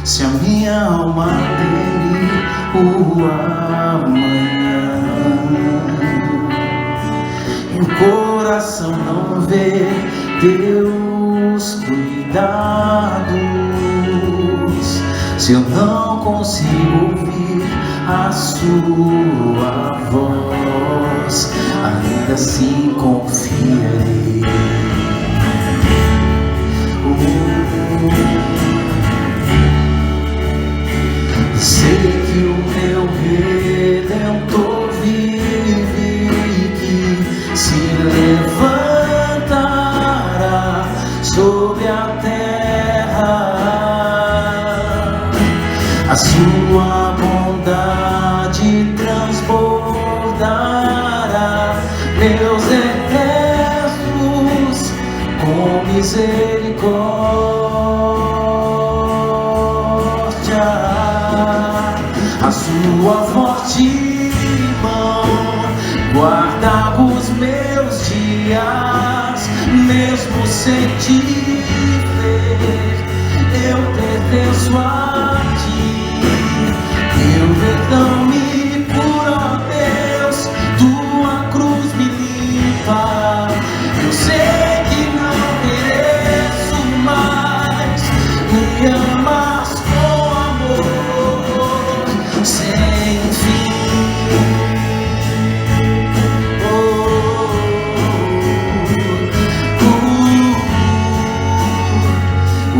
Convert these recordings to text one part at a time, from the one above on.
Se a minha alma teme o amanhã e o coração não vê teus cuidados, se eu não consigo ouvir a sua voz, ainda assim confiarei. Sei que o meu Redentor vive e que se levantará sobre a terra. A sua bondade transbordará meus exércitos com misericórdia. A sua forte mão guarda os meus dias, mesmo sem te ver, eu pertenço a ti. Teu perdão me cura, ó Deus, tua cruz me limpa. Eu sei que não mereço mais, me amas com amor sem fim.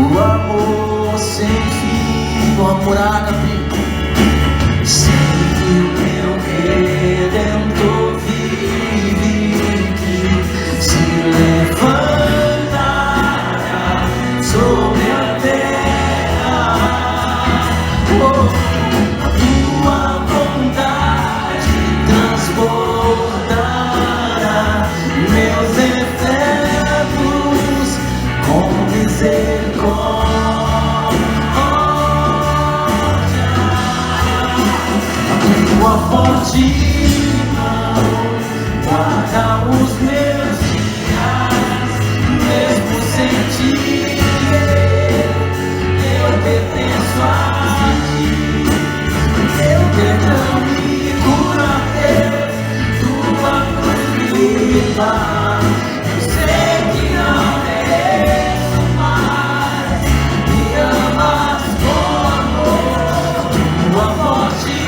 O amor sem fim, o amor ágape. Sei que o meu Redentor vive que se levantará sobre a terra. A tua bondade transbordará meus efetos com misericórdia. Tua forte mão guarda os meus dias, mesmo sem te ver, eu pertenço a ti. Teu perdão me cura, Deus, tua cruz me limpa. Eu sei que não mereço mais, me amas com amor. Tua forte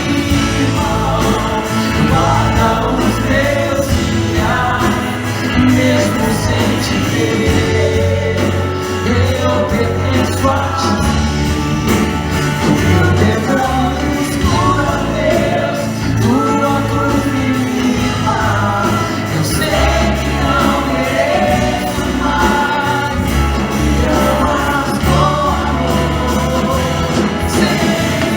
guarda os meus dias, mesmo sem te ver, eu pertenço a ti. O meu perdão me cura, Deus, tua cruz me limpa. Eu sei que não mereço mais, me amas com amor sem fim.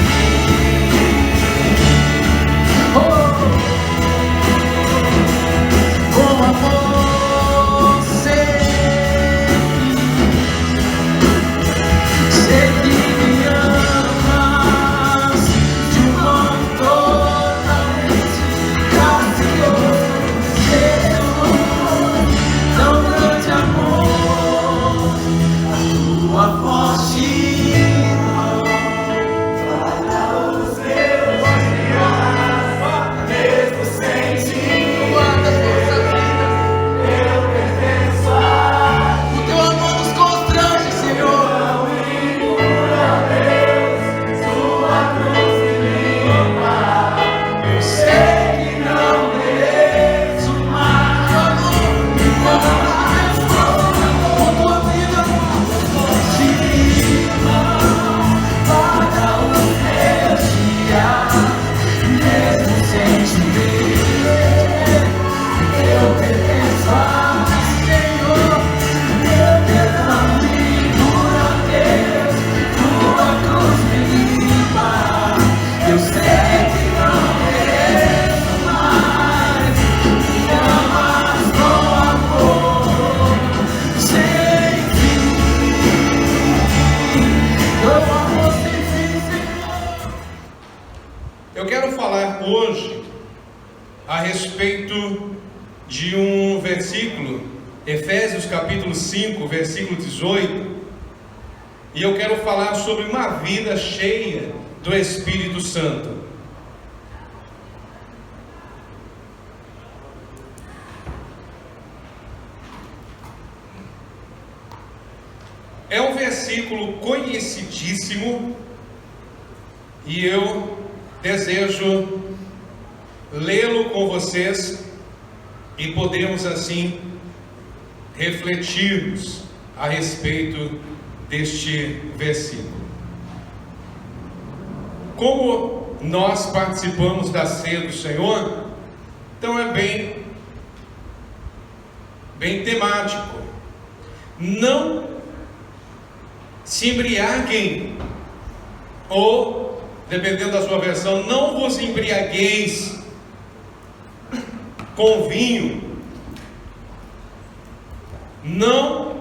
Com amor sem fim. Sei que me amas de um modo totalmente gracioso. Jesus, tão grande amor, a tua forte mão guarda os meus dias, mesmo sem ti. Guarda a nossa vida, eu pertenço a ti. O teu amor nos constrange, Senhor. Cura, Deus, tua cruz me limpa. Eu sei que não mereço mais. O amor me transforma com tua vida. Forte mão guarda os meus dias, mesmo sem te ver, eu pertenço a ti, Senhor. Meu perdão me cura, Deus, tua cruz me limpa. Eu sei que não mereço mais, me amas com amor sem fim. Com amor sem fim, Senhor. Eu quero falar hoje a respeito de um versículo, Efésios capítulo 5, versículo 18, e eu quero falar sobre uma vida cheia do Espírito Santo. É um versículo conhecidíssimo e eu desejo lê-lo com vocês e podemos assim refletirmos a respeito deste versículo. Como nós participamos da ceia do Senhor, então é bem temático. Não se embriaguem, ou, dependendo da sua versão, não vos embriagueis com vinho. Não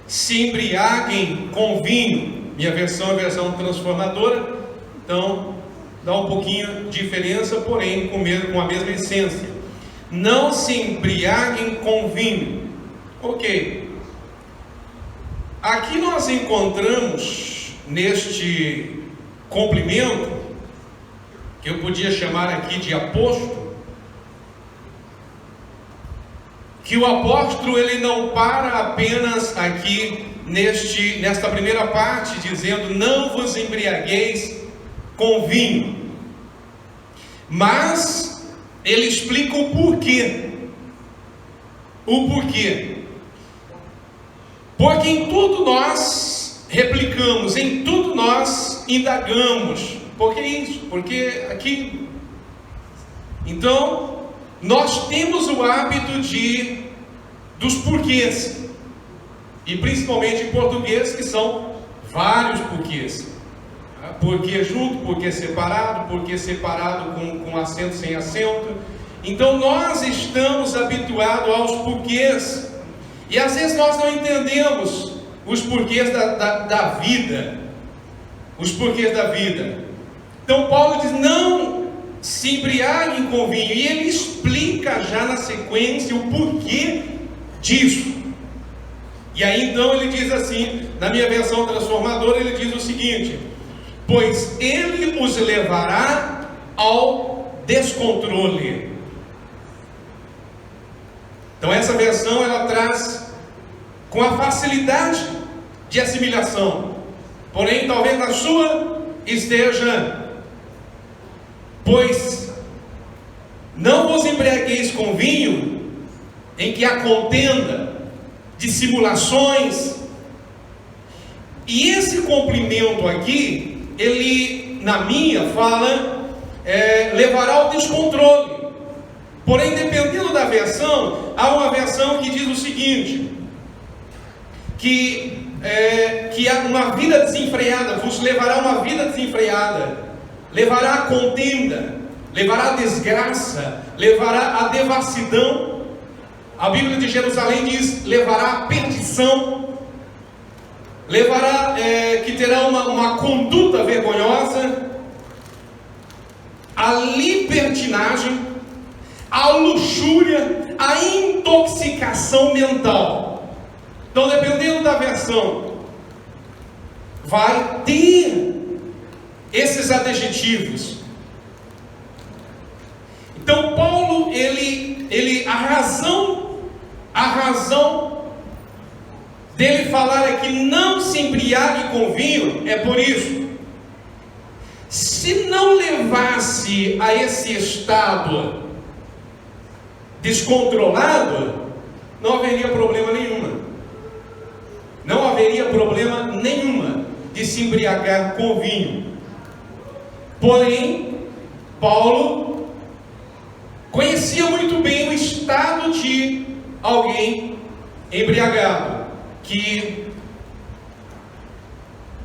se embriaguem com vinho. Minha versão é a versão transformadora, então dá um pouquinho de diferença, porém com a mesma essência. Não se embriaguem com vinho. Ok. Aqui nós encontramos neste complemento, que eu podia chamar aqui de apóstolo, que o apóstolo ele não para apenas aqui nesta primeira parte, dizendo não vos embriagueis com vinho, mas ele explica o porquê. O porquê. Porque em tudo nós replicamos, em tudo nós indagamos. Por que isso? Porque aquilo. Então, nós temos o hábito dos porquês. E principalmente em português, que são vários porquês. Porquê junto, porquê separado com acento, sem acento. Então nós estamos habituados aos porquês. E às vezes nós não entendemos os porquês da vida. Os porquês da vida. Então Paulo diz, não se embriaguem com vinho. E ele explica já na sequência o porquê disso. E aí então ele diz assim, na minha versão transformadora, ele diz o seguinte: pois ele os levará ao descontrole. Então essa versão ela traz com a facilidade de assimilação, porém talvez na sua esteja, pois não vos embriagueis com vinho, em que há contenda, dissimulações. E esse complemento aqui, ele na minha fala, levará ao descontrole. Porém, dependendo da versão, há uma versão que diz o seguinte, que há uma vida desenfreada, vos levará a uma vida desenfreada, levará a contenda, levará a desgraça, levará a devassidão. A Bíblia de Jerusalém diz, levará a perdição, levará, que terá uma conduta vergonhosa, a libertinagem, a luxúria, a intoxicação mental. Então, dependendo da versão, vai ter esses adjetivos. Então, Paulo, a razão dele falar aqui, não se embriague com vinho, é por isso. Se não levasse a esse estado descontrolado, não haveria problema nenhuma. Não haveria problema nenhuma de se embriagar com vinho. Porém, Paulo conhecia muito bem o estado de alguém embriagado, que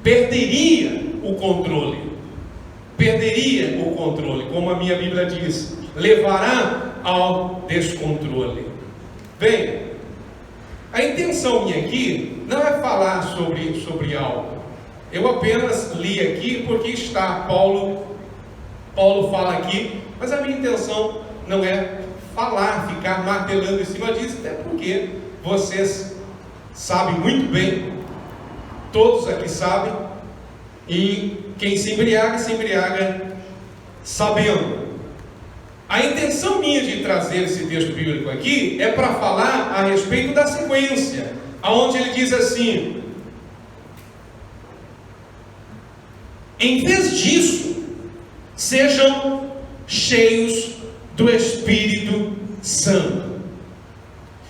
perderia o controle, como a minha Bíblia diz, levará ao descontrole. Bem, a intenção minha aqui não é falar sobre algo. Eu apenas li aqui porque está, Paulo fala aqui, mas a minha intenção não é ficar martelando em cima disso, até porque vocês sabem muito bem todos aqui sabem, e quem se embriaga sabendo. A intenção minha de trazer esse texto bíblico aqui é para falar a respeito da sequência, aonde ele diz assim: em vez disso, sejam cheios do Espírito Santo.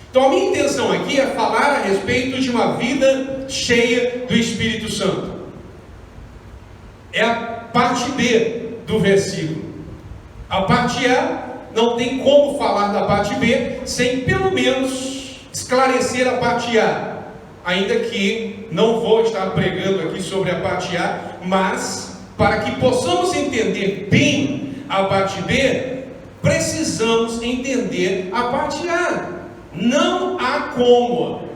Então a minha intenção aqui é falar a respeito de uma vida cheia do Espírito Santo. É a parte B do versículo. A parte A não tem como falar da parte B sem pelo menos esclarecer a parte A. Ainda que não vou estar pregando aqui sobre a parte A, mas para que possamos entender bem a parte B, precisamos entender a parte A. Não há como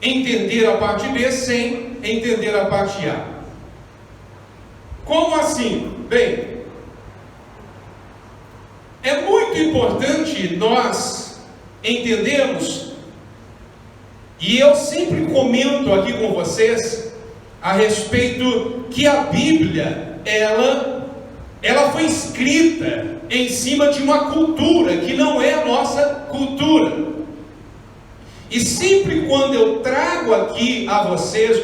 entender a parte B sem entender a parte A. Como assim? Bem, é muito importante nós entendermos, e eu sempre comento aqui com vocês a respeito que a Bíblia, ela foi escrita em cima de uma cultura que não é a nossa cultura. E sempre quando eu trago aqui a vocês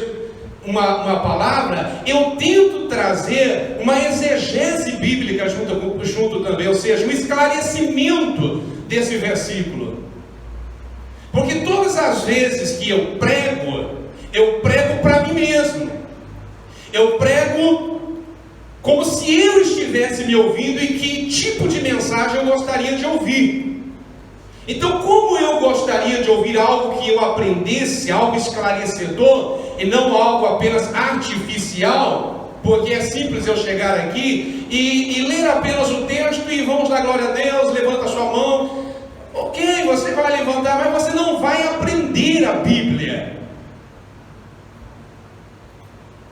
uma palavra, eu tento trazer uma exegese bíblica junto também, ou seja, um esclarecimento desse versículo. Porque todas as vezes que eu prego para mim mesmo. Eu prego como se eu estivesse me ouvindo e que tipo de mensagem eu gostaria de ouvir. Então, como eu gostaria de ouvir algo que eu aprendesse, algo esclarecedor, e não algo apenas artificial, porque é simples eu chegar aqui e ler apenas o texto e vamos dar glória a Deus, levanta a sua mão. Ok, você vai levantar, mas você não vai aprender a Bíblia.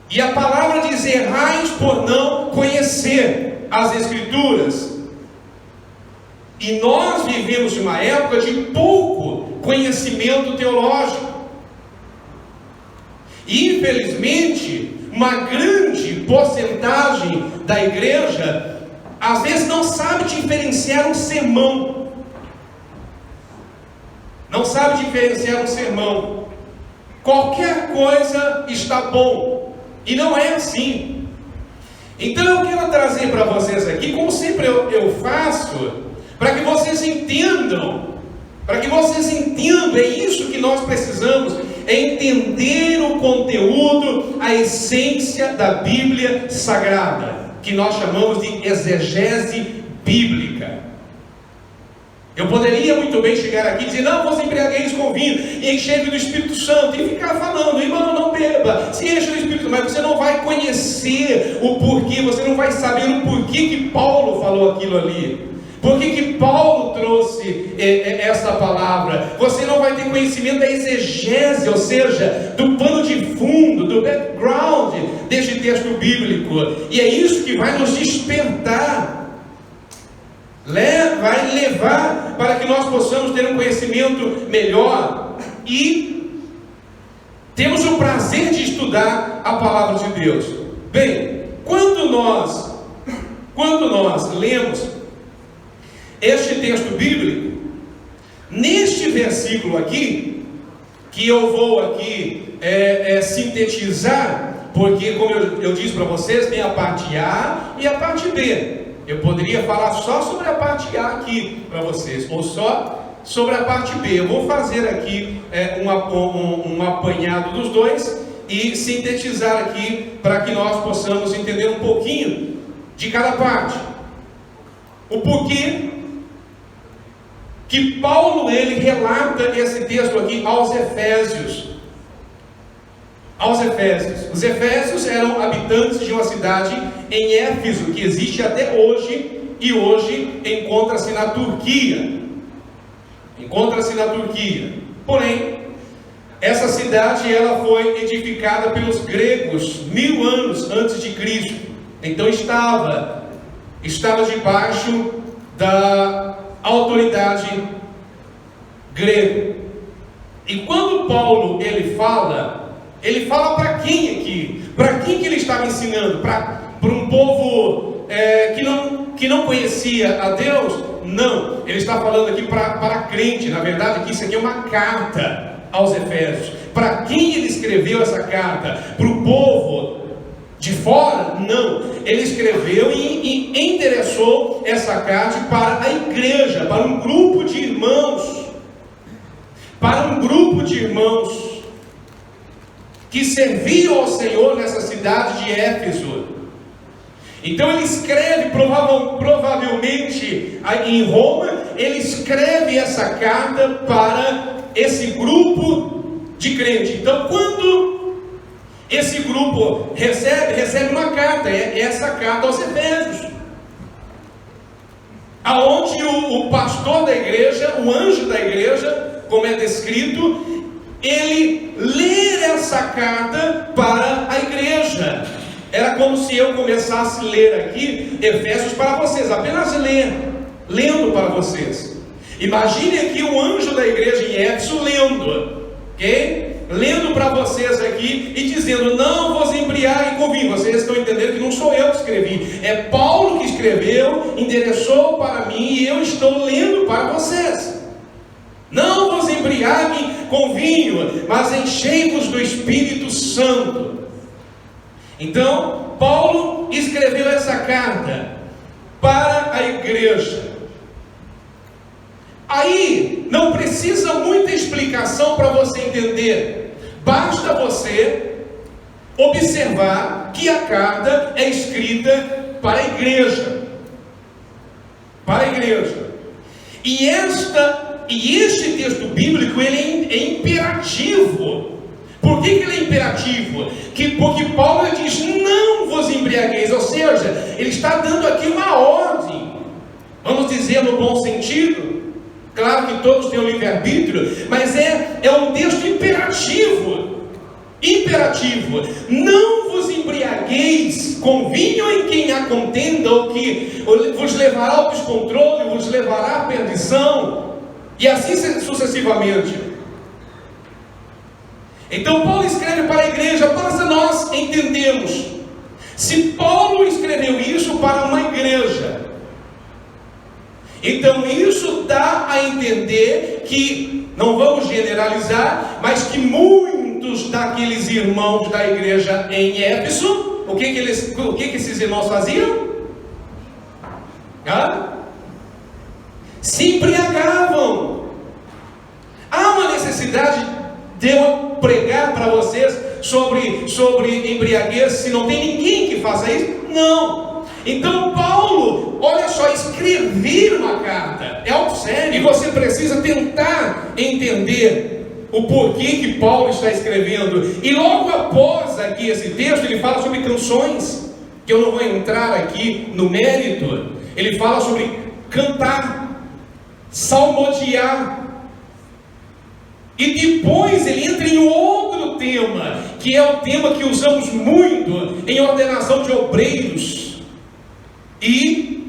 E a palavra diz: errais por não conhecer as Escrituras. E nós vivemos uma época de pouco conhecimento teológico. E infelizmente, uma grande porcentagem da igreja às vezes não sabe diferenciar um sermão. Não sabe diferenciar um sermão. Qualquer coisa está bom. E não é assim. Então eu quero trazer para vocês aqui, como sempre eu faço, para que vocês entendam, é isso que nós precisamos, é entender o conteúdo, a essência da Bíblia Sagrada, que nós chamamos de exegese bíblica. Eu poderia muito bem chegar aqui e dizer: não vos embriagueis com vinho, e encher do Espírito Santo, e ficar falando: irmão, não beba, se enche do Espírito, mas você não vai conhecer o porquê, você não vai saber o porquê que Paulo falou aquilo ali. Por que Paulo trouxe essa palavra? Você não vai ter conhecimento da exegese, ou seja, do pano de fundo, do background deste texto bíblico. E é isso que vai nos despertar, vai levar para que nós possamos ter um conhecimento melhor e temos o prazer de estudar a palavra de Deus. Bem, quando nós lemos este texto bíblico, neste versículo aqui, que eu vou aqui sintetizar, porque como eu disse para vocês, tem a parte A e a parte B. Eu poderia falar só sobre a parte A aqui para vocês, ou só sobre a parte B. Eu vou fazer aqui um apanhado dos dois e sintetizar aqui para que nós possamos entender um pouquinho de cada parte. O porquê que Paulo ele relata esse texto aqui aos Efésios. Os Efésios eram habitantes de uma cidade em Éfeso, que existe até hoje, e hoje encontra-se na Turquia. Porém, essa cidade ela foi edificada pelos gregos 1000 anos antes de Cristo. Então estava debaixo da autoridade grega. E quando Paulo ele fala Ele fala para quem aqui? Para quem que ele estava ensinando? Para um povo que não conhecia a Deus? Não, ele está falando aqui para crente. Na verdade, que isso aqui é uma carta aos Efésios. Para quem ele escreveu essa carta? Para o povo de fora? Não, ele escreveu e endereçou essa carta para a igreja, para um grupo de irmãos, que serviam ao Senhor nessa cidade de Éfeso. Então ele escreve, provavelmente em Roma, ele escreve essa carta para esse grupo de crente. Então quando esse grupo recebe uma carta, é essa carta aos Efésios, aonde o pastor da igreja, o anjo da igreja, como é descrito, ele lê essa carta para a igreja. Era como se eu começasse a ler aqui Efésios para vocês, apenas lendo para vocês. Imagine aqui o anjo da igreja em Éfeso lendo, ok? Lendo para vocês aqui e dizendo: não vos embriaguem com vinho. Vocês estão entendendo que não sou eu que escrevi, é Paulo que escreveu, endereçou para mim e eu estou lendo para vocês. Não vos embriaguem com vinho, mas enchei-vos do Espírito Santo. Então, Paulo escreveu essa carta para a igreja. Aí, não precisa muita explicação para você entender. Basta você observar que a carta é escrita para a igreja. Para a igreja. E este texto bíblico, ele é imperativo. Por que ele é imperativo? Porque Paulo diz: não vos embriagueis. Ou seja, ele está dando aqui uma ordem. Vamos dizer no bom sentido. Claro que todos têm o livre-arbítrio, mas é um texto imperativo. Imperativo. Não vos embriagueis com vinho em quem há contenda, ou que vos levará ao descontrole, vos levará à perdição, e assim sucessivamente. Então Paulo escreve para a igreja, para nós entendermos. Se Paulo escreveu isso para uma igreja, então isso dá a entender que, não vamos generalizar, mas que muitos daqueles irmãos da igreja em Éfeso, o que esses irmãos faziam? Se embriagavam. Há uma necessidade de eu pregar para vocês sobre embriaguez, se não tem ninguém que faça isso? Não. Então Paulo, olha só, escrever uma carta é algo sério, e você precisa tentar entender o porquê que Paulo está escrevendo. E logo após aqui esse texto, ele fala sobre canções, que eu não vou entrar aqui no mérito. Ele fala sobre cantar, salmodiar. E depois ele entra em outro tema, que é o tema que usamos muito em ordenação de obreiros e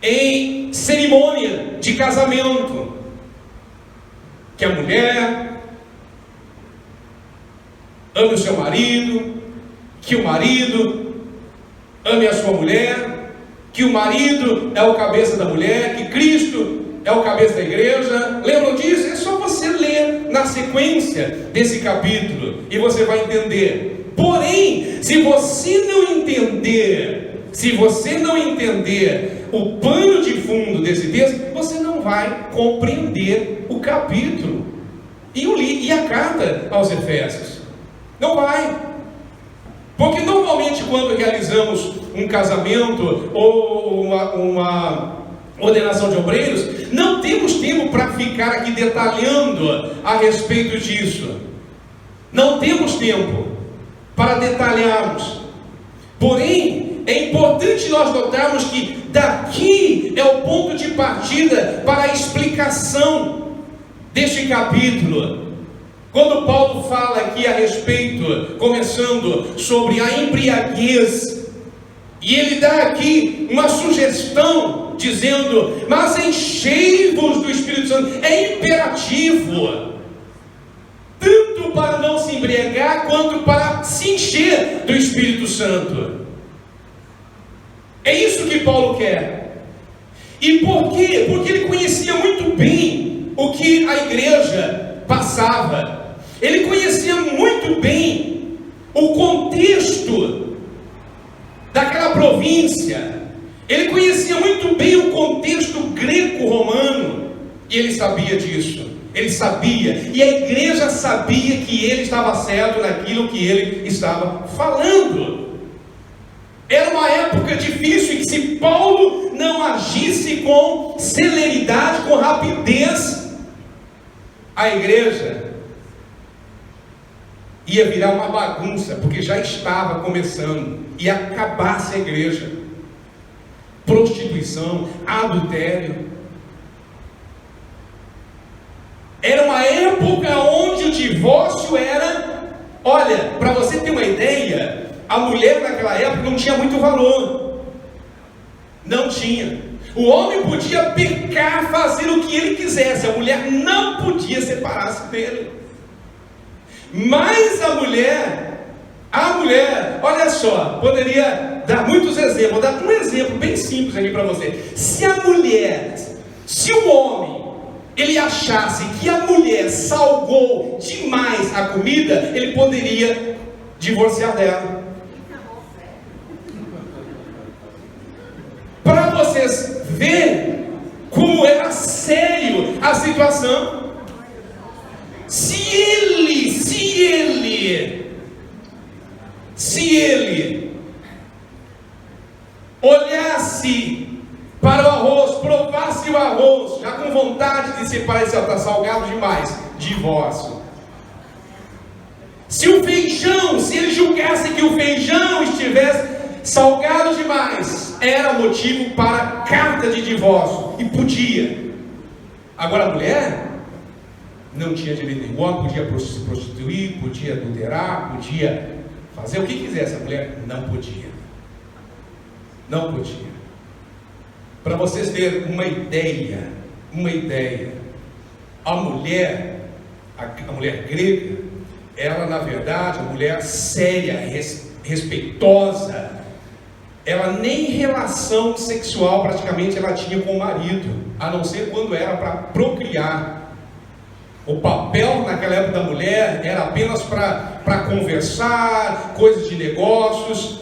em cerimônia de casamento, que a mulher ame o seu marido, que o marido ame a sua mulher, que o marido é o cabeça da mulher, que Cristo é o cabeça da igreja. Lembram disso? É só você ler na sequência desse capítulo e você vai entender. Porém, se você não entender o pano de fundo desse texto, você não vai compreender o capítulo e a carta aos Efésios. Não vai. Porque normalmente quando realizamos um casamento ou uma ordenação de obreiros, não temos tempo para ficar aqui detalhando a respeito disso. Não temos tempo para detalharmos. Porém, é importante nós notarmos que daqui é o ponto de partida para a explicação deste capítulo. Quando Paulo fala aqui a respeito, começando sobre a embriaguez, e ele dá aqui uma sugestão, dizendo: mas enchei-vos do Espírito Santo. É imperativo. tanto para não se embriagar, quanto para se encher do Espírito Santo. É isso que Paulo quer. E por quê? Porque ele conhecia muito bem o que a igreja passava. Ele conhecia muito bem o contexto daquela província. Ele conhecia muito bem o contexto greco-romano. E ele sabia disso. Ele sabia. E a igreja sabia que ele estava certo naquilo que ele estava falando. Era uma época difícil, e que se Paulo não agisse com celeridade, com rapidez, a igreja ia virar uma bagunça, porque já estava começando, e acabasse a igreja. Prostituição, adultério. Era uma época onde o divórcio era, olha, para você ter uma ideia, a mulher naquela época não tinha muito valor. Não tinha. O homem podia pecar, fazer o que ele quisesse, a mulher não podia separar-se dele. Mas a mulher, olha só, poderia dar muitos exemplos. Vou dar um exemplo bem simples aqui para você. Se o homem, ele achasse que a mulher salgou demais a comida, ele poderia divorciar dela. Para vocês verem como era sério a situação. Se ele olhasse para o arroz, provasse o arroz, já com vontade de separar, se está salgado demais, divórcio. Se o feijão, se ele julgasse que o feijão estivesse salgado demais, era motivo para carta de divórcio, e podia. Agora a mulher não tinha direito nenhum. O homem podia se prostituir, podia adulterar, podia fazer o que quisesse. A mulher não podia. Não podia. Para vocês terem uma ideia, a mulher grega, ela na verdade, a mulher séria, respeitosa, ela nem relação sexual praticamente ela tinha com o marido, a não ser quando era para procriar. O papel naquela época da mulher era apenas para conversar, coisas de negócios.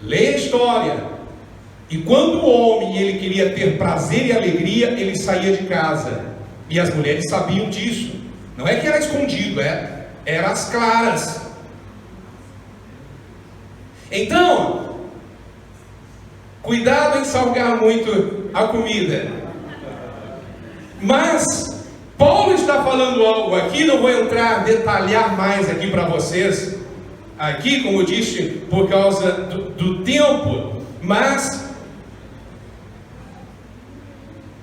Lê a história. E quando o homem ele queria ter prazer e alegria, ele saía de casa. E as mulheres sabiam disso. Não é que era escondido, era às claras. Então, cuidado em salgar muito a comida. Mas Paulo está falando algo aqui, não vou detalhar mais aqui para vocês, aqui, como eu disse, por causa do tempo, mas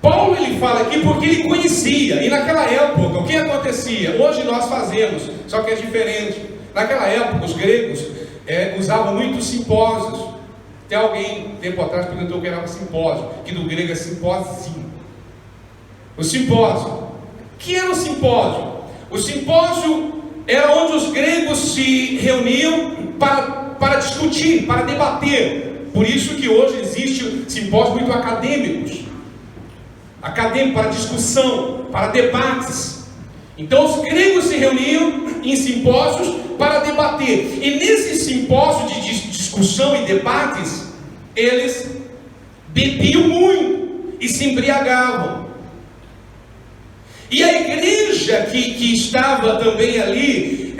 Paulo ele fala aqui porque ele conhecia, e naquela época, o que acontecia? Hoje nós fazemos, só que é diferente. Naquela época, os gregos usavam muito simpósios. Até alguém, tempo atrás, perguntou o que era um simpósio, que do grego é simpósio. O simpósio. O que era o simpósio? O simpósio era onde os gregos se reuniam para discutir, para debater. Por isso que hoje existe simpósios muito acadêmicos. Para discussão, para debates. Então os gregos se reuniam em simpósios para debater. E nesse simpósio de discussão e debates, eles bebiam muito e se embriagavam. E a igreja que estava também ali,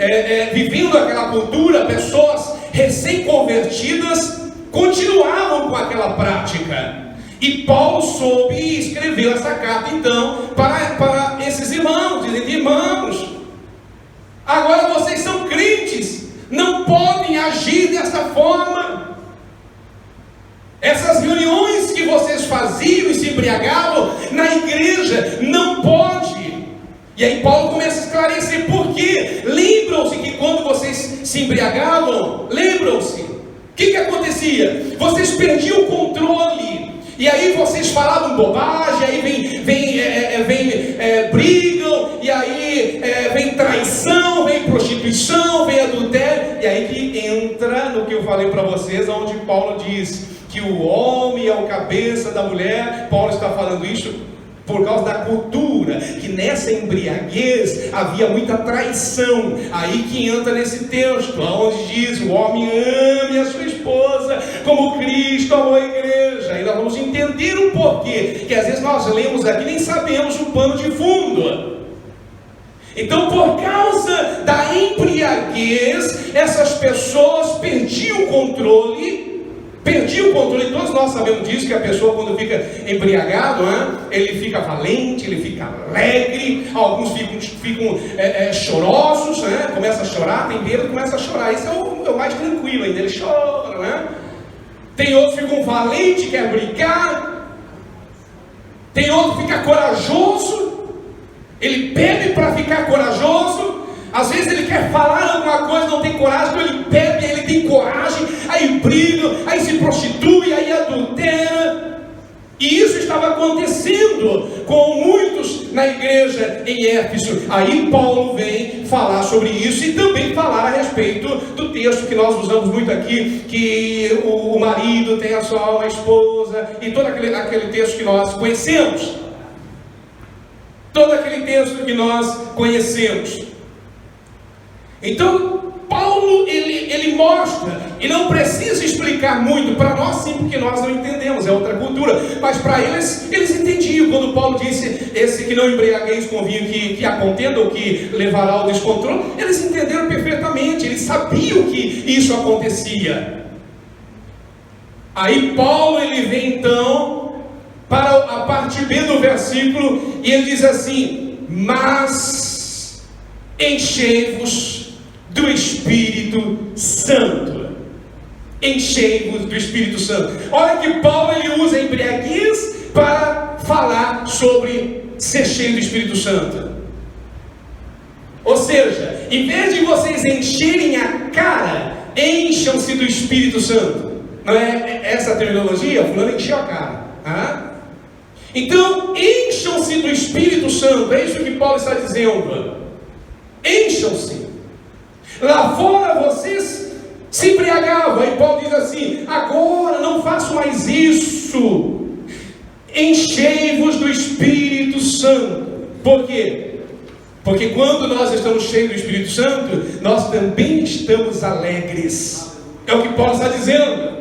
vivendo aquela cultura, pessoas recém-convertidas, continuavam com aquela prática. E Paulo soube e escreveu essa carta então para esses irmãos, dizendo: irmãos, agora vocês são crentes, não podem agir dessa forma. Essas reuniões que vocês faziam e se embriagavam na igreja, não pode. E aí Paulo começa a esclarecer por quê. Lembram-se que quando vocês se embriagavam, lembram-se, o que acontecia? Vocês perdiam o controle. E aí vocês falavam bobagem, aí brigam, e aí vem traição, vem prostituição, vem adultério. E aí que entra no que eu falei para vocês, onde Paulo diz que o homem é o cabeça da mulher. Paulo está falando isso por causa da cultura, que nessa embriaguez havia muita traição. Aí que entra nesse texto, onde diz: o homem ame a sua esposa como Cristo amou a igreja. Aí nós vamos entender o porquê, que às vezes nós lemos aqui e nem sabemos o pano de fundo. Então, por causa da embriaguez, essas pessoas perdiam o controle. Todos nós sabemos disso, que a pessoa, quando fica embriagado, ele fica valente, ele fica alegre. Alguns ficam chorosos, começa a chorar, tem medo, começa a chorar. Esse é o mais tranquilo ainda, ele chora, Tem outros que ficam valentes, quer brigar. Tem outro que fica corajoso, ele bebe para ficar corajoso. Às vezes ele quer falar alguma coisa, não tem coragem, então ele bebe, ele tem coragem, aí briga, aí se prostitui, aí adultera. E isso estava acontecendo com muitos na igreja em Éfeso. Aí Paulo vem falar sobre isso e também falar a respeito do texto que nós usamos muito aqui, que o marido tem só uma esposa, e todo aquele texto que nós conhecemos. Todo aquele texto que nós conhecemos. Então, Paulo, ele mostra, e não precisa explicar muito, para nós sim, porque nós não entendemos, é outra cultura, mas para eles entendiam, quando Paulo disse, esse que não embriagueis com vinho que a contenda, ou que levará ao descontrole, eles entenderam perfeitamente, eles sabiam que isso acontecia. Aí Paulo, ele vem então, para a parte B do versículo, e ele diz assim: mas enchei-vos do Espírito Santo. Enchei-vos do Espírito Santo. Olha que Paulo, ele usa a embriaguez para falar sobre ser cheio do Espírito Santo. Ou seja, em vez de vocês encherem a cara, encham-se do Espírito Santo. Não é essa a terminologia? Fulano encheu a cara. Então, encham-se do Espírito Santo. É isso que Paulo está dizendo. Encham-se. Lá fora vocês se embriagavam. Aí Paulo diz assim: agora não faço mais isso. Enchei-vos do Espírito Santo. Por quê? Porque quando nós estamos cheios do Espírito Santo, nós também estamos alegres. É o que Paulo está dizendo.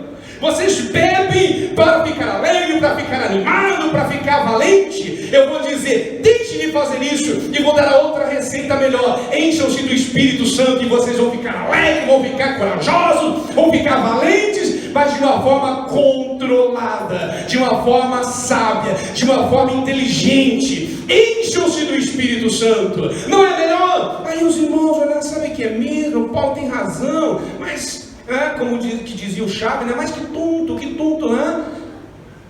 Vocês bebem para ficar alegre, para ficar animado, para ficar valente. Eu vou dizer, deixe de fazer isso, e vou dar outra receita melhor. Encham-se do Espírito Santo, e vocês vão ficar alegres, vão ficar corajosos, vão ficar valentes, mas de uma forma controlada, de uma forma sábia, de uma forma inteligente. Encham-se do Espírito Santo. Não é melhor? Aí os irmãos olham, sabem que é mesmo, Paulo tem razão, mas... como dizia o Chaves, mas que tonto,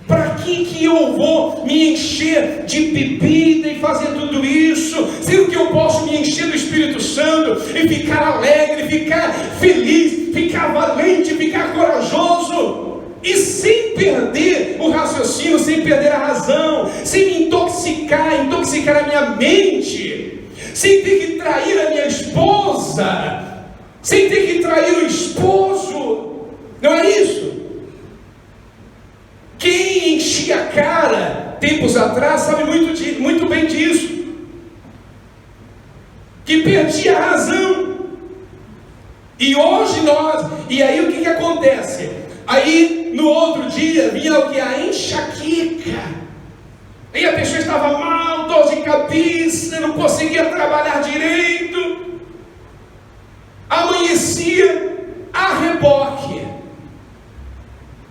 Para que eu vou me encher de bebida e fazer tudo isso, sendo que eu posso me encher do Espírito Santo e ficar alegre, ficar feliz, ficar valente, ficar corajoso, e sem perder o raciocínio, sem perder a razão, sem me intoxicar a minha mente, sem ter que trair a minha esposa, sem ter que trair o esposo. Não é isso? Quem enchia a cara tempos atrás sabe muito bem disso, que perdia a razão. E hoje e aí o que acontece? Aí no outro dia vinha o que? A enxaqueca. Aí a pessoa estava mal, dor de cabeça, não conseguia trabalhar direito, amanhecia a reboque.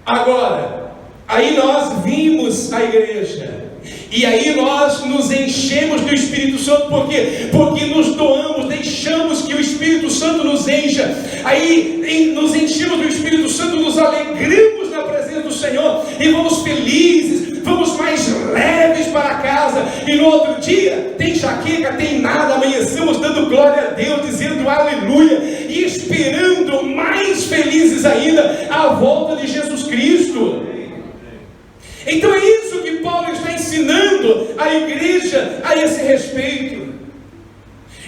Agora, aí nós vimos a igreja, e aí nós nos enchemos do Espírito Santo. Por quê? Porque nos doamos, deixamos que o Espírito Santo nos encha. Aí nos enchemos do Espírito Santo, nos alegramos na presença do Senhor, e vamos felizes, vamos mais leves para casa. E no outro dia, tem enxaqueca, tem nada, amanhecemos dando glória a Deus, dizendo aleluia, e esperando mais felizes ainda a volta de Jesus Cristo. Então é isso que Paulo está ensinando a igreja a esse respeito.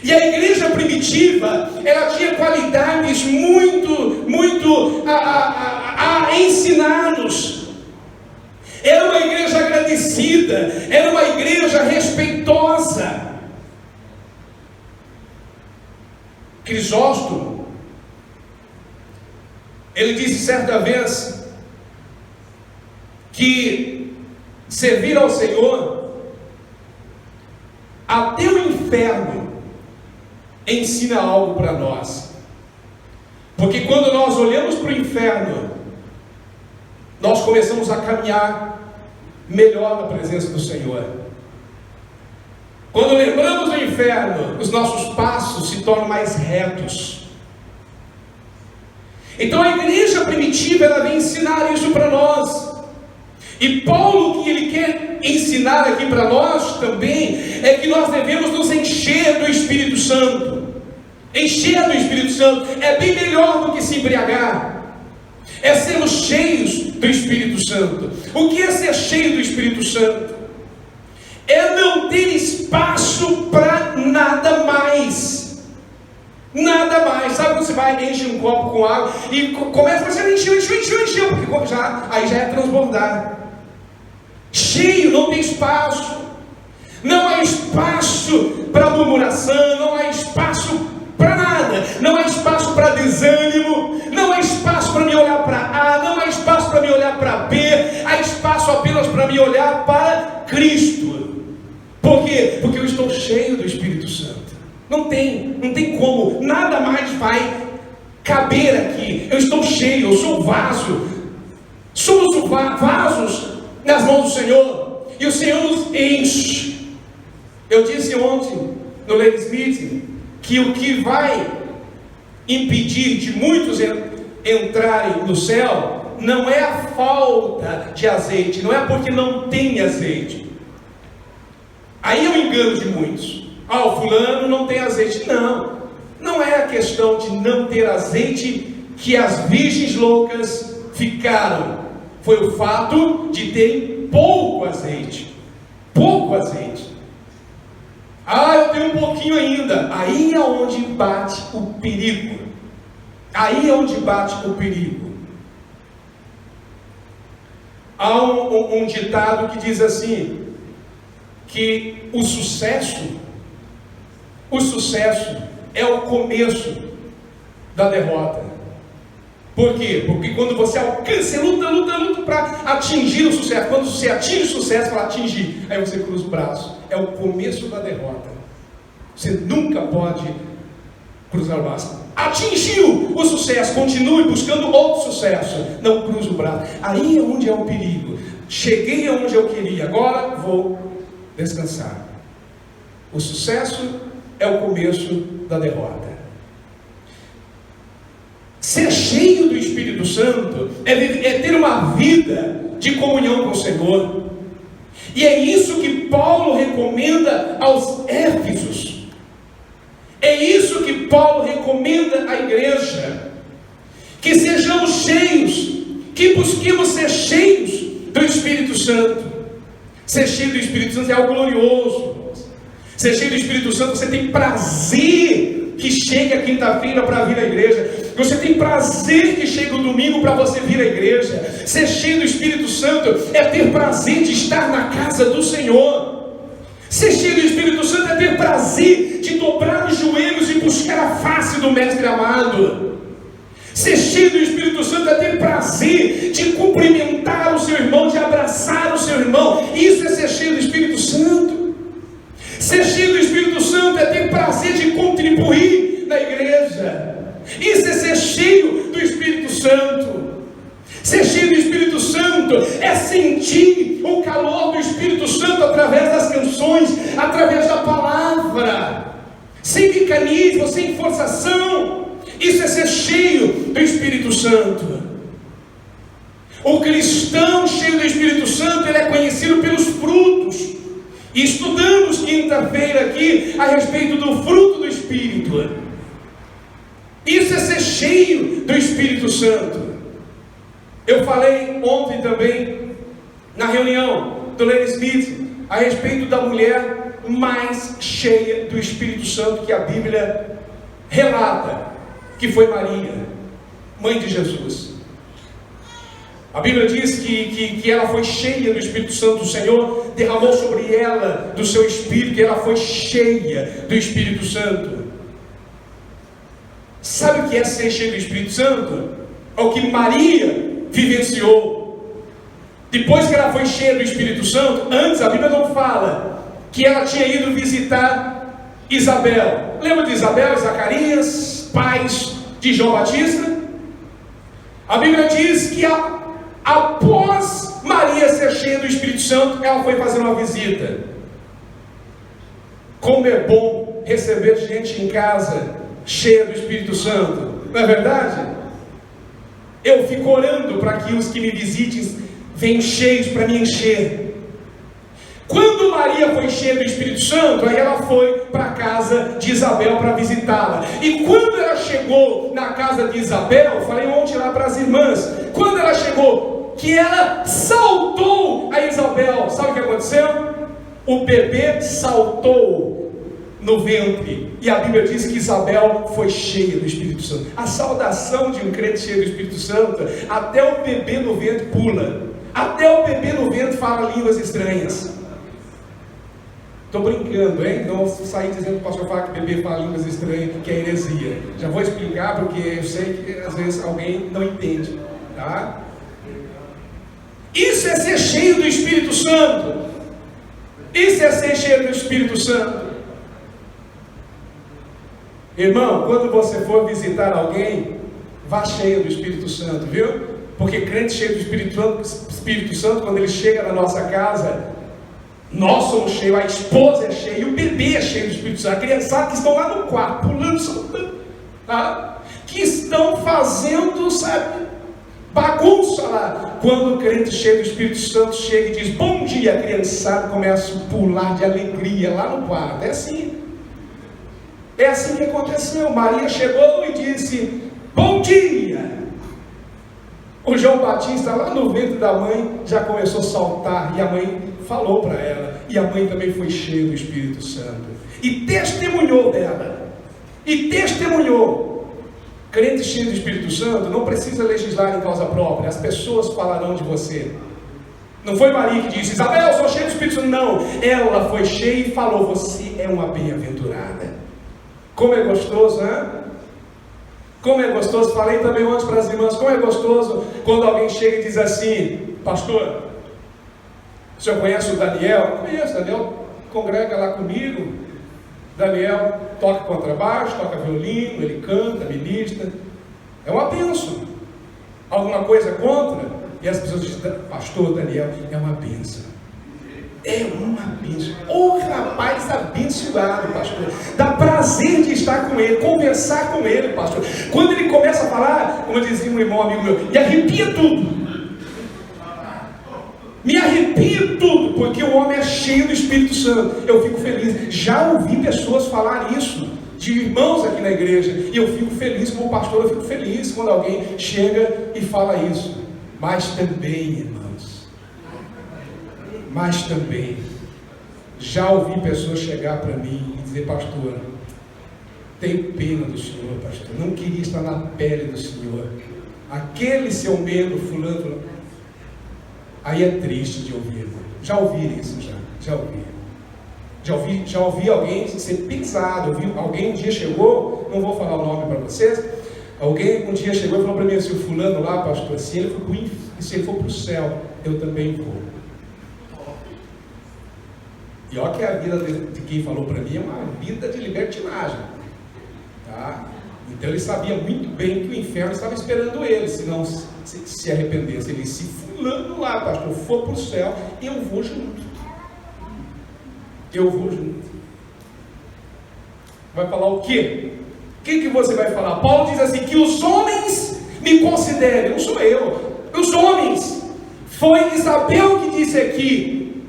E a igreja primitiva, ela tinha qualidades muito a ensinar-nos. Era uma igreja agradecida, era uma igreja respeitosa. Crisóstomo, ele disse certa vez que servir ao Senhor, até o inferno ensina algo para nós. Porque quando nós olhamos para o inferno, nós começamos a caminhar melhor na presença do Senhor. Quando lembramos do inferno, os nossos passos se tornam mais retos. Então a igreja primitiva, ela vem ensinar isso para nós. E Paulo, o que ele quer ensinar aqui para nós também, é que nós devemos nos encher do Espírito Santo. Encher do Espírito Santo é bem melhor do que se embriagar. É sermos cheios do Espírito Santo. O que é ser cheio do Espírito Santo? É não ter espaço para nada mais. Nada mais. Sabe quando você vai e enche um copo com água e começa a dizer, encheu, porque aí já é transbordar. Cheio, não tem espaço. Não há espaço para murmuração, não há espaço para nada, não há espaço para desânimo, não há espaço para me olhar para A, não há espaço para me olhar para B, há espaço apenas para me olhar para Cristo. Por quê? Porque eu estou cheio do Espírito Santo. Não tem como, nada mais vai caber aqui. Eu estou cheio, eu sou vaso. Somos vasos nas mãos do Senhor, e o Senhor nos enche. Eu disse ontem no Ladies Meeting que o que vai impedir de muitos entrarem no céu não é a falta de azeite, não é porque não tem azeite. Aí é o engano de muitos. O fulano não tem azeite. Não é a questão de não ter azeite que as virgens loucas ficaram. Foi o fato de terem pouco azeite. Pouco azeite. Eu tenho um pouquinho ainda. Aí é onde bate o perigo. Aí é onde bate o perigo. Há um ditado que diz assim, que o sucesso é o começo da derrota. Por quê? Porque quando você alcança, luta para atingir o sucesso. Quando você atinge o sucesso, para atingir, aí você cruza o braço. É o começo da derrota. Você nunca pode cruzar o braço. Atingiu o sucesso, continue buscando outro sucesso. Não cruza o braço. Aí é onde é o perigo. Cheguei aonde eu queria, agora vou descansar. O sucesso é o começo da derrota. Ser cheio do Espírito Santo é ter uma vida de comunhão com o Senhor. E é isso que Paulo recomenda aos Éfesos. É isso que Paulo recomenda à igreja. Que sejamos cheios, que busquemos ser cheios do Espírito Santo. Ser cheio do Espírito Santo é algo glorioso. Ser cheio do Espírito Santo, você tem prazer que chegue a quinta-feira para vir à igreja. Você tem prazer que chegue o domingo para você vir à igreja. Ser cheio do Espírito Santo é ter prazer de estar na casa do Senhor. Ser cheio do Espírito Santo é ter prazer de dobrar os joelhos e buscar a face do Mestre amado. Ser cheio do Espírito Santo é ter prazer de cumprimentar o seu irmão, de abraçar o seu irmão. Isso é ser cheio do Espírito Santo. Ser cheio do Espírito Santo é ter prazer de contribuir na igreja. Isso é ser cheio do Espírito Santo. Ser cheio do Espírito Santo é sentir o calor do Espírito Santo através das canções, através da palavra, sem mecanismo, sem forçação. Isso é ser cheio do Espírito Santo. O cristão cheio do Espírito Santo, ele é conhecido pelos frutos. E estudamos quinta-feira aqui a respeito do fruto do Espírito. Isso é ser cheio do Espírito Santo. Eu falei ontem também na reunião do Lane Smith a respeito da mulher mais cheia do Espírito Santo que a Bíblia relata, que foi Maria, mãe de Jesus. A Bíblia diz que ela foi cheia do Espírito Santo. O Senhor derramou sobre ela do seu Espírito, e ela foi cheia do Espírito Santo. Sabe o que é ser cheio do Espírito Santo? É o que Maria vivenciou. Depois que ela foi cheia do Espírito Santo, antes a Bíblia não fala que ela tinha ido visitar Isabel. Lembra de Isabel e Zacarias, pais de João Batista? A Bíblia diz que após Maria ser cheia do Espírito Santo, ela foi fazer uma visita. Como é bom receber gente em casa cheia do Espírito Santo, não é verdade? Eu fico orando para que os que me visitem venham cheios para me encher. Quando Maria foi cheia do Espírito Santo, aí ela foi para a casa de Isabel para visitá-la. E quando ela chegou na casa de Isabel, falei ontem lá para as irmãs, quando ela chegou, que ela saltou a Isabel, sabe o que aconteceu? O bebê saltou no ventre, e a Bíblia diz que Isabel foi cheia do Espírito Santo. A saudação de um crente cheio do Espírito Santo, até o bebê no ventre pula, até o bebê no ventre fala línguas estranhas. Estou brincando, hein? Não sair dizendo que o pastor fala que bebê fala línguas estranhas, que é heresia. Já vou explicar, porque eu sei que às vezes alguém não entende, tá? Isso é ser cheio do Espírito Santo. Isso é ser cheio do Espírito Santo. Irmão, quando você for visitar alguém, vá cheio do Espírito Santo, viu? Porque crente cheio do Espírito Santo, quando ele chega na nossa casa, nós somos cheios, a esposa é cheia, o bebê é cheio do Espírito Santo, a criançada que estão lá no quarto, pulando, saltando, tá? Que estão fazendo, sabe, bagunça lá. Quando o crente cheio do Espírito Santo chega e diz bom dia, a criançada começa a pular de alegria lá no quarto. É assim que aconteceu. Maria chegou e disse bom dia. O João Batista lá no ventre da mãe já começou a saltar, e a mãe falou para ela, e a mãe também foi cheia do Espírito Santo e testemunhou dela, e testemunhou. Crente cheio do Espírito Santo não precisa legislar em causa própria, as pessoas falarão de você. Não foi Maria que disse Isabel, eu sou cheia do Espírito Santo, não, ela foi cheia e falou, você é uma bem-aventurada. Como é gostoso, né? Como é gostoso, falei também ontem para as irmãs, como é gostoso quando alguém chega e diz assim, pastor, o senhor conhece o Daniel? Conheço, Daniel congrega lá comigo. Daniel toca contrabaixo, toca violino, ele canta, ministra. É uma bênção. Alguma coisa contra? E as pessoas dizem, pastor Daniel, é uma bênção. É uma bênção. Ô rapaz abençoado, pastor. Dá prazer de estar com ele, conversar com ele, pastor. Quando ele começa a falar, como dizia um irmão amigo meu, me arrepia tudo. Me arrepia tudo, porque o homem é cheio do Espírito Santo. Eu fico feliz. Já ouvi pessoas falar isso de irmãos aqui na igreja, e eu fico feliz como pastor. Eu fico feliz quando alguém chega e fala isso. Mas também, irmãos, já ouvi pessoas chegar para mim e dizer, pastor, tenho pena do senhor, pastor, não queria estar na pele do senhor, aquele seu membro fulano. Aí é triste de ouvir, irmão. Já ouvi isso, já ouvi alguém ser pisado. Alguém um dia chegou, não vou falar o nome para vocês, alguém um dia chegou e falou para mim assim, o fulano lá, pastor, se ele for para o céu, eu também vou. E olha que a vida de quem falou para mim é uma vida de libertinagem, tá? Então ele sabia muito bem que o inferno estava esperando ele, se não se arrependesse. Ele disse, se fulano lá, pastor, for para o céu, eu vou junto. Vai falar o quê? O que você vai falar? Paulo diz assim, que os homens me considerem, não sou eu, os homens. Foi Isabel que disse aqui,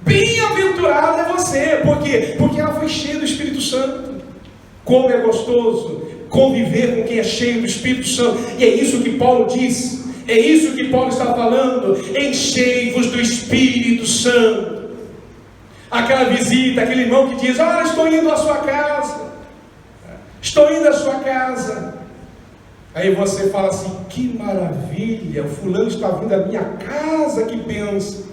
bem-aventurada é você. Por quê? Porque ela foi cheia do Espírito Santo. Como é gostoso conviver com quem é cheio do Espírito Santo. E é isso que Paulo diz. É isso que Paulo está falando. Enchei-vos do Espírito Santo. Aquela visita, aquele irmão que diz: ah, estou indo à sua casa. Estou indo à sua casa. Aí você fala assim: que maravilha, o fulano está vindo à minha casa, que bênção.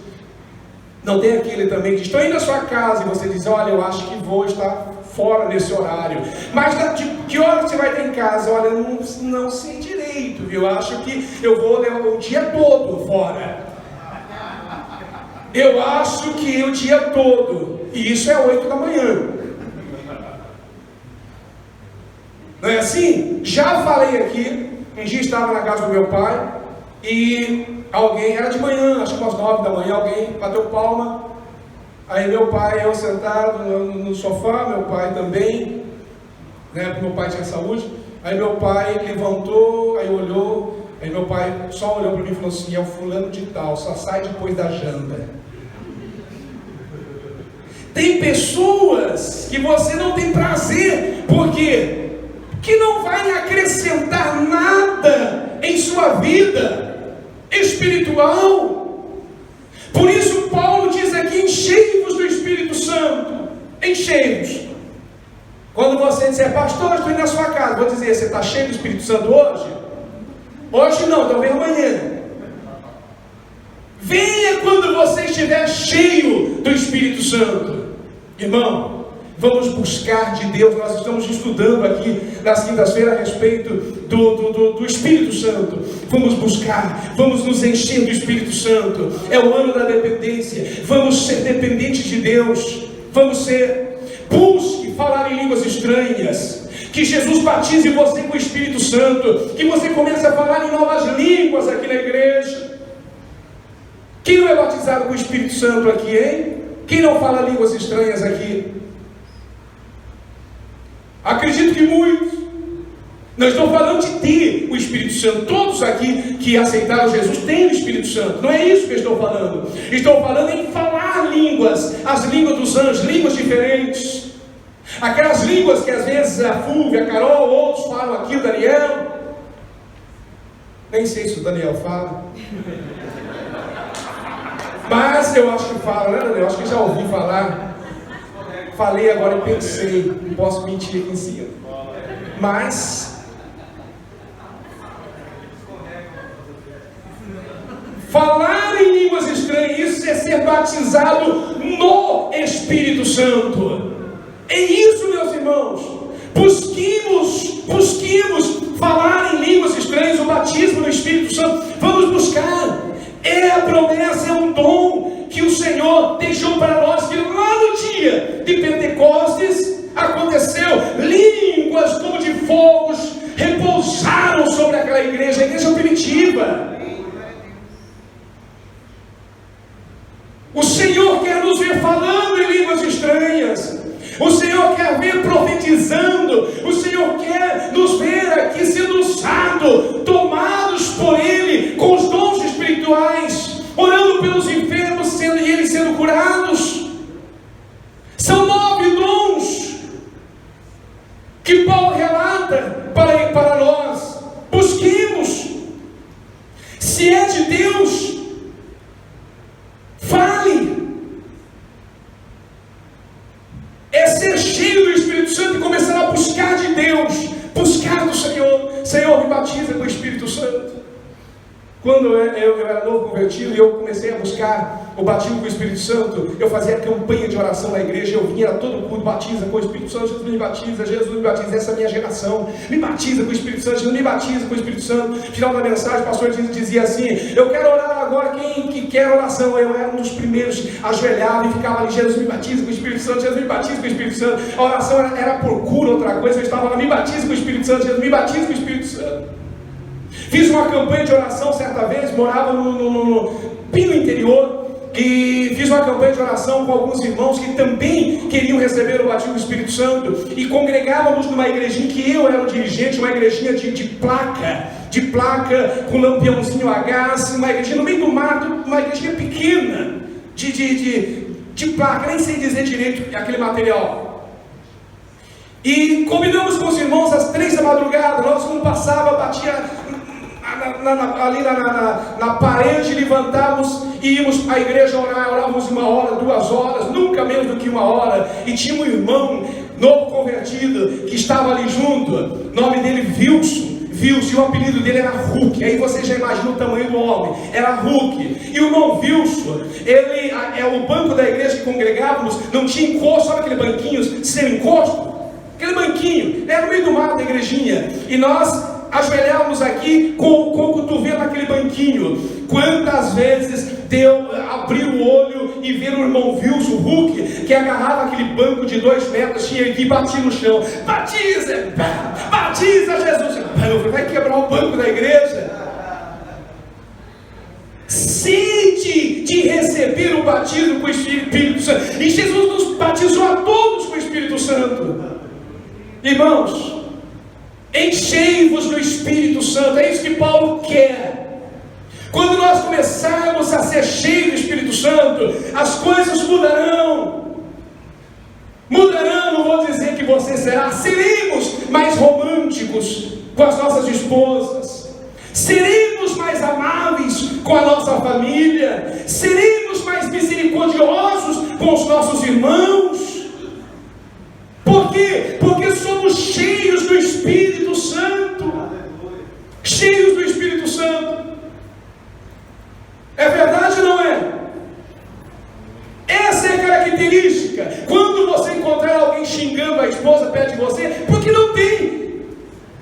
Não tem aquele também que diz: estou indo à sua casa, e você diz: olha, eu acho que vou estar fora nesse horário. Mas de que hora você vai estar em casa? Olha, não sei direito, viu? Eu acho que eu vou levar o dia todo fora. Eu acho que o dia todo. E isso é 8 da manhã. Não é assim? Já falei aqui. Um dia estava na casa do meu pai e alguém, era de manhã, acho que umas 9 da manhã, alguém bateu palma. Aí meu pai, eu sentado no sofá, meu pai também, né, porque meu pai tinha saúde. Aí meu pai levantou, aí olhou, aí meu pai só olhou para mim e falou assim: é o fulano de tal, só sai depois da janta. Tem pessoas que você não tem prazer, porque que não vai acrescentar nada em sua vida espiritual. Por isso Paulo diz aqui: enchei-vos do Espírito Santo. Enchei-vos. Quando você disser: pastor, estou indo na sua casa, vou dizer: você está cheio do Espírito Santo hoje? Hoje não, então vem amanhã. Venha quando você estiver cheio do Espírito Santo. Irmão, vamos buscar de Deus. Nós estamos estudando aqui nas quintas-feiras a respeito do Espírito Santo. Vamos buscar, vamos nos encher do Espírito Santo. É o ano da dependência. Vamos ser dependentes de Deus. Vamos ser. Busque falar em línguas estranhas. Que Jesus batize você com o Espírito Santo. Que você comece a falar em novas línguas aqui na igreja. Quem não é batizado com o Espírito Santo aqui, hein? Quem não fala línguas estranhas aqui? Acredito que muitos. Não estou falando de ter o Espírito Santo. Todos aqui que aceitaram Jesus têm o Espírito Santo. Não é isso que eu estou falando. Estou falando em falar línguas. As línguas dos anjos, línguas diferentes. Aquelas línguas que às vezes a Fúvia, a Carol, outros falam aqui, o Daniel. Nem sei se o Daniel fala. Mas eu acho que fala, né, Daniel? Eu acho que já ouvi falar. Falei agora e pensei. Não posso mentir aqui em cima. Mas falar em línguas estranhas, isso é ser batizado no Espírito Santo. É isso, meus irmãos. Busquemos falar em línguas estranhas, o batismo no Espírito Santo. Vamos buscar. É a promessa, é um dom que o Senhor deixou para nós, que lá no dia de Pentecostes aconteceu. Línguas como de fogos repousaram sobre aquela igreja, a igreja primitiva. O Senhor quer nos ver falando em línguas estranhas. O Senhor quer ver profetizando. O Senhor quer nos ver aqui sendo usados, tomados por Ele, com os dons espirituais, orando pelos enfermos e eles sendo curados. São 9 dons que Paulo relata para nós. Busquemos. Se é de Deus, fale. É ser cheio do Espírito Santo e começar a buscar de Deus, buscar do Senhor. Senhor, me batiza com o Espírito Santo. Quando eu era novo convertido e eu comecei a buscar o batismo com o Espírito Santo, eu fazia campanha de oração na igreja. Eu vinha a todo culto: batiza com o Espírito Santo, Jesus me batiza, Jesus me batiza. Essa é a minha geração, me batiza com o Espírito Santo, Jesus me batiza com o Espírito Santo. No final da mensagem, o pastor dizia assim: eu quero orar agora, quem que quer oração? Eu era um dos primeiros, ajoelhava e ficava ali: Jesus me batiza com o Espírito Santo, Jesus me batiza com o Espírito Santo. A oração era por cura, outra coisa. Eu estava lá: me batiza com o Espírito Santo, Jesus me batiza com o Espírito Santo. Fiz uma campanha de oração certa vez, morava bem no interior, e fiz uma campanha de oração com alguns irmãos que também queriam receber o batismo do Espírito Santo, e congregávamos numa igrejinha que eu era o dirigente, uma igrejinha de placa, com lampiãozinho a gás, uma igrejinha no meio do mato, uma igrejinha pequena, de placa, nem sei dizer direito aquele material. E combinamos com os irmãos às 3 da madrugada. Nós, quando passava, batia ali na parede, levantávamos e íamos à igreja orar. Orávamos 1 hora, 2 horas, nunca menos do que 1 hora. E tinha um irmão novo convertido que estava ali junto, o nome dele Wilson, e o apelido dele era Hulk. Aí você já imagina o tamanho do homem, era Hulk. E o irmão Wilson, ele o banco da igreja que congregávamos não tinha encosto, sabe aquele banquinho sem encosto? Aquele banquinho, era no meio do mato da igrejinha, e nós ajoelhávamos aqui com o cotovelo naquele banquinho. Quantas vezes deu abrir o olho e ver o irmão Wilson, o Hulk, que agarrava aquele banco de 2 metros, tinha que bater no chão, batiza Jesus. Eu falei, vai quebrar o banco da igreja. Sente de receber o batismo com o Espírito Santo. E Jesus nos batizou a todos com o Espírito Santo. Irmãos, enchei-vos do Espírito Santo. É isso que Paulo quer. Quando nós começarmos a ser cheios do Espírito Santo, as coisas mudarão. Não vou dizer que você seremos mais românticos com as nossas esposas, seremos mais amáveis com a nossa família, seremos mais misericordiosos com os nossos irmãos. Por quê? Porque somos cheios do Espírito Santo. Cheios do Espírito Santo. É verdade ou não é? Essa é a característica. Quando você encontrar alguém xingando a esposa perto de você, porque não tem,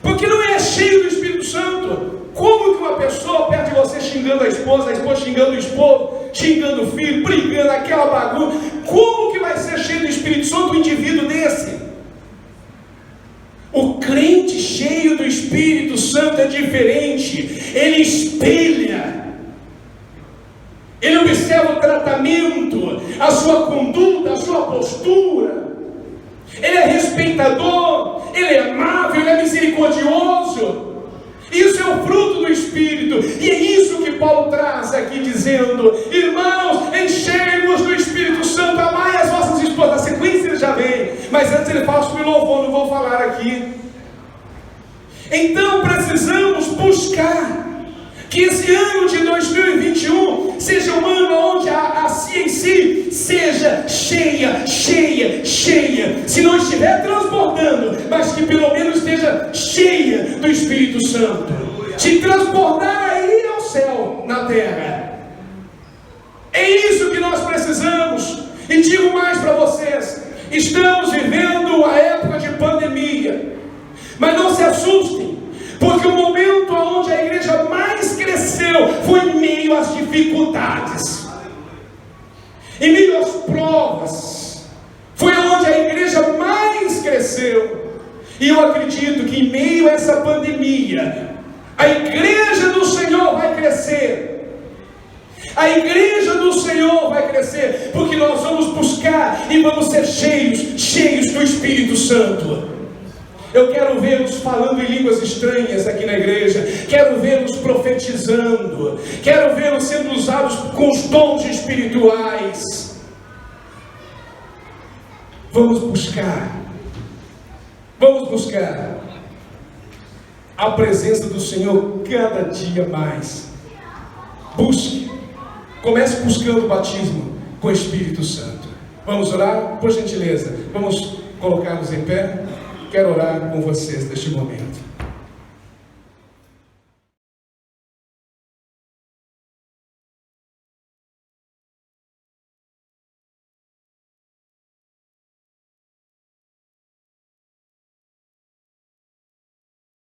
porque não é cheio do Espírito Santo. Como que uma pessoa perto de você xingando a esposa xingando o esposo, xingando o filho, brigando, aquela bagunça, como que vai ser cheio do Espírito Santo um indivíduo desse? O crente cheio do Espírito Santo é diferente. Ele espelha, ele observa o tratamento, a sua conduta, a sua postura. Ele é respeitador, ele é amável, ele é misericordioso. Isso é o fruto do Espírito. E é isso que Paulo traz aqui, dizendo: irmãos, enchei-vos do Espírito Santo, amai as vossas esposas. Na sequência ele já vem, mas antes ele fala sobre louvor, não vou falar aqui. Então precisamos buscar que esse ano de 2021 seja um ano onde a CNC seja cheia. Se não estiver transbordando, mas que pelo menos esteja cheia do Espírito Santo. Te transbordar aí ao céu, na terra. É isso que nós precisamos. E digo mais para vocês: estamos vivendo a época de pandemia. Mas não se assustem, porque o momento onde a igreja mais cresceu foi em meio às dificuldades, em meio às provas. Foi onde a igreja mais cresceu. E eu acredito que em meio a essa pandemia, a igreja do Senhor vai crescer. A igreja do Senhor vai crescer, porque nós vamos buscar e vamos ser cheios do Espírito Santo. Eu quero vê-los falando em línguas estranhas aqui na igreja. Quero vê-los profetizando. Quero vê-los sendo usados com os dons espirituais. Vamos buscar a presença do Senhor cada dia mais. Busque. Comece buscando o batismo com o Espírito Santo. Vamos orar? Por gentileza, vamos colocar-nos em pé. Quero orar com vocês neste momento.